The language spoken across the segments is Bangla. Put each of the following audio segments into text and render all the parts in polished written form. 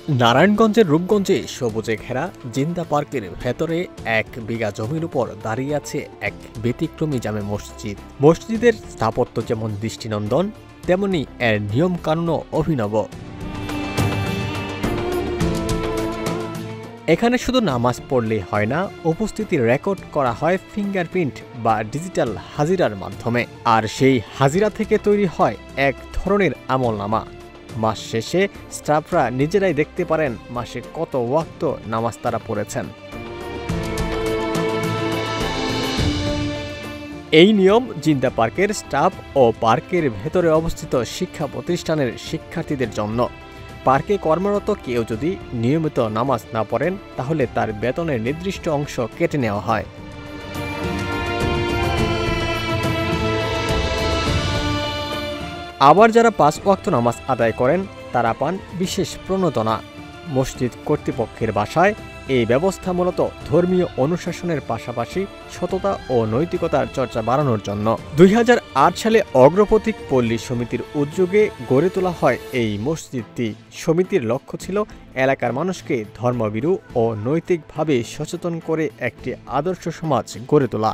নারায়ণগঞ্জের রূপগঞ্জে সবুজে ঘেরা জিন্দা পার্কের ভেতরে 1 বিঘা জমির উপর দাঁড়িয়ে আছে এক ব্যতিক্রমী জামে মসজিদ। মসজিদের স্থাপত্য যেমন দৃষ্টিনন্দন, তেমনি এর নিয়ম কানুনও অভিনব। এখানে শুধু নামাজ পড়লেই হয় না, উপস্থিতি রেকর্ড করা হয় ফিঙ্গারপ্রিন্ট বা ডিজিটাল হাজিরার মাধ্যমে। আর সেই হাজিরা থেকে তৈরি হয় এক ধরনের আমলনামা। মাস শেষে স্টাফরা নিজেরাই দেখতে পারেন মাসে কত ওয়াক্ত নামাজ তারা পড়েছেন। এই নিয়ম জিন্দা পার্কের স্টাফ ও পার্কের ভেতরে অবস্থিত শিক্ষা প্রতিষ্ঠানের শিক্ষার্থীদের জন্য। পার্কে কর্মরত কেউ যদি নিয়মিত নামাজ না পড়েন, তাহলে তার বেতনের নির্দিষ্ট অংশ কেটে নেওয়া হয়। আবার যারা 5 ওয়াক্ত নামাজ আদায় করেন, তারা পান বিশেষ প্রণোদনা। মসজিদ কর্তৃপক্ষের ভাষায় এই ব্যবস্থা মূলত ধর্মীয় অনুশাসনের পাশাপাশি সততা ও নৈতিকতার চর্চা বাড়ানোর জন্য। 2008 সালে অগ্রপথিক পল্লী সমিতির উদ্যোগে গড়ে তোলা হয় এই মসজিদটি। সমিতির লক্ষ্য ছিল এলাকার মানুষকে ধর্মভীরু ও নৈতিকভাবে সচেতন করে একটি আদর্শ সমাজ গড়ে তোলা।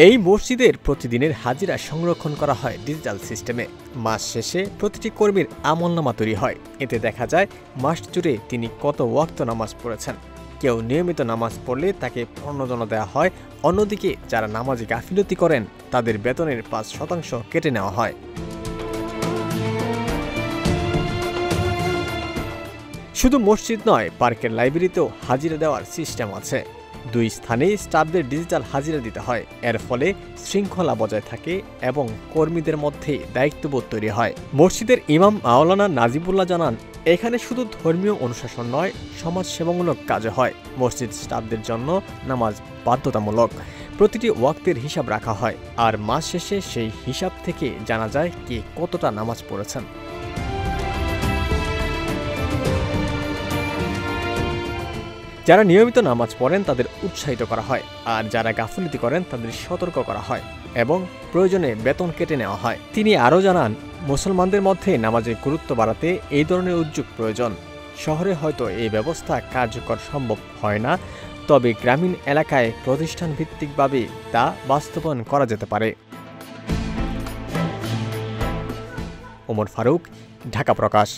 এই মসজিদের প্রতিদিনের হাজিরা সংরক্ষণ করা হয় ডিজিটাল সিস্টেমে। মাস শেষে প্রতিটি কর্মীর আমলনামা তৈরি হয়। এতে দেখা যায় মাস জুড়ে তিনি কত ওয়াক্ত নামাজ পড়েছেন। কেউ নিয়মিত নামাজ পড়লে তাকে প্রণোদনা দেওয়া হয়, অন্যদিকে যারা নামাজে গাফিলতি করেন তাদের বেতনের 5% কেটে নেওয়া হয়। শুধু মসজিদ নয়, পার্কের লাইব্রেরিতেও হাজিরা দেওয়ার সিস্টেম আছে। 2 স্থানেই স্টাফদের ডিজিটাল হাজিরা দিতে হয়। এর ফলে শৃঙ্খলা বজায় থাকে এবং কর্মীদের মধ্যে দায়িত্ববোধ তৈরি হয়। মসজিদের ইমাম মাওলানা নাজিবুল্লাহ জানান, এখানে শুধু ধর্মীয় অনুশাসন নয়, সমাজসেবামূলক কাজও হয়। মসজিদ স্টাফদের জন্য নামাজ বাধ্যতামূলক। প্রতিটি ওয়াক্তের হিসাব রাখা হয়, আর মাস শেষে সেই হিসাব থেকে জানা যায় কে কতটা নামাজ পড়েছেন। যারা নিয়মিত নামাজ পড়েন তাদের উৎসাহিত করা হয়, আর যারা গাফিলতি করেন তাদের সতর্ক করা হয় এবং প্রয়োজনে বেতন কেটে নেওয়া হয়। তিনি আরও জানান, মুসলমানদের মধ্যে নামাজের গুরুত্ব বাড়াতে এই ধরনের উদ্যোগ প্রয়োজন। শহরে হয়তো এই ব্যবস্থা কার্যকর সম্ভব হয় না, তবে গ্রামীণ এলাকায় প্রতিষ্ঠান ভিত্তিকভাবে তা বাস্তবায়ন করা যেতে পারে। ওমর ফারুক, ঢাকা প্রকাশ।